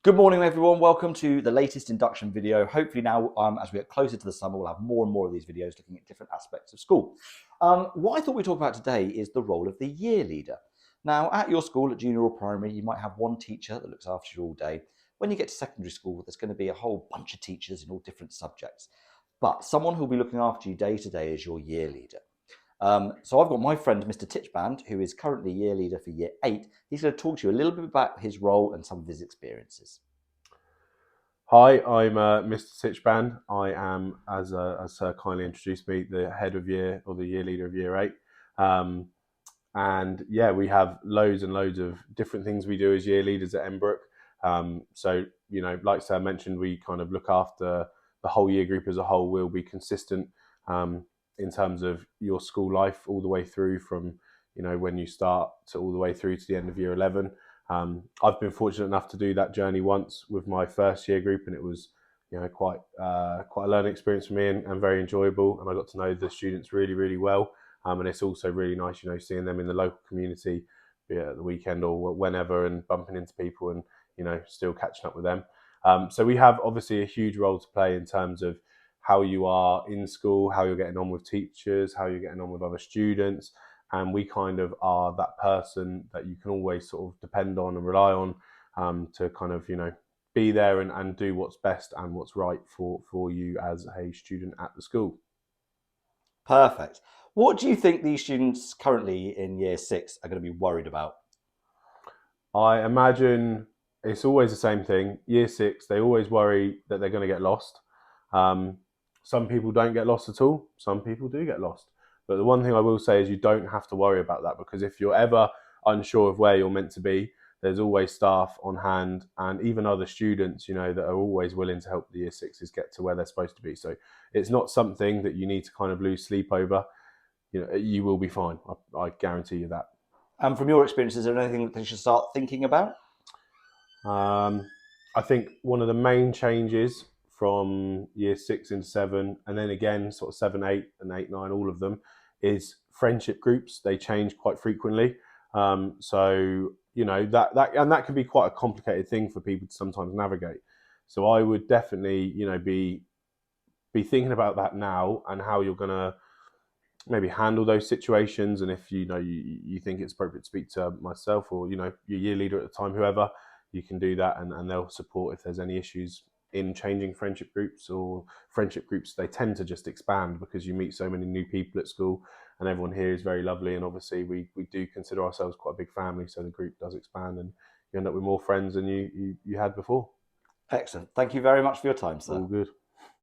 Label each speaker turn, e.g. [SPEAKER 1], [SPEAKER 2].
[SPEAKER 1] Good morning, everyone. Welcome to the latest induction video. Hopefully now, as we get closer to the summer, we'll have more and more of these videos looking at different aspects of school. What I thought we'd talk about today is the role of the year leader. Now, at your school, at junior or primary, you might have one teacher that looks after you all day. When you get to secondary school, there's going to be a whole bunch of teachers in all different subjects. But someone who'll be looking after you day to day is your year leader. So I've got my friend, Mr. Titchband, who is currently year leader for year 8. He's going to talk to you a little bit about his role and some of his experiences.
[SPEAKER 2] Hi, I'm Mr. Titchband. I am, as Sir kindly introduced me, the head of year or the year leader of year 8. And yeah, we have loads and loads of different things we do as year leaders at Embrook. So, like Sir mentioned, we kind of look after the whole year group as a whole. We'll be consistent in terms of your school life all the way through from, when you start to all the way through to the end of year 11. I've been fortunate enough to do that journey once with my first year group, and it was, quite a learning experience for me and very enjoyable. And I got to know the students really, really well. And it's also really nice, seeing them in the local community, be it at the weekend or whenever, and bumping into people and, still catching up with them. So we have obviously a huge role to play in terms of how you are in school, how you're getting on with teachers, how you're getting on with other students. And we kind of are that person that you can always sort of depend on and rely on to kind of, be there and do what's best and what's right for you as a student at the school.
[SPEAKER 1] Perfect. What do you think these students currently in year 6 are going to be worried about?
[SPEAKER 2] I imagine it's always the same thing. Year 6, they always worry that they're going to get lost. Some people don't get lost at all. Some people do get lost. But the one thing I will say is you don't have to worry about that, because if you're ever unsure of where you're meant to be, there's always staff on hand and even other students, that are always willing to help the year 6s get to where they're supposed to be. So it's not something that you need to kind of lose sleep over. You will be fine. I guarantee you that.
[SPEAKER 1] And from your experience, is there anything that they should start thinking about?
[SPEAKER 2] I think one of the main changes from year 6 into 7, and then again sort of 7, 8 and 8, 9, all of them, is friendship groups. They change quite frequently. So that can be quite a complicated thing for people to sometimes navigate. So I would definitely be thinking about that now and how you're going to maybe handle those situations. And if you think it's appropriate to speak to myself or your year leader at the time, whoever, you can do that, and they'll support if there's any issues in changing friendship groups. Or friendship groups, they tend to just expand because you meet so many new people at school, and everyone here is very lovely. And obviously we do consider ourselves quite a big family, so the group does expand and you end up with more friends than you had before.
[SPEAKER 1] Excellent. Thank you very much for your time, sir.
[SPEAKER 2] All good.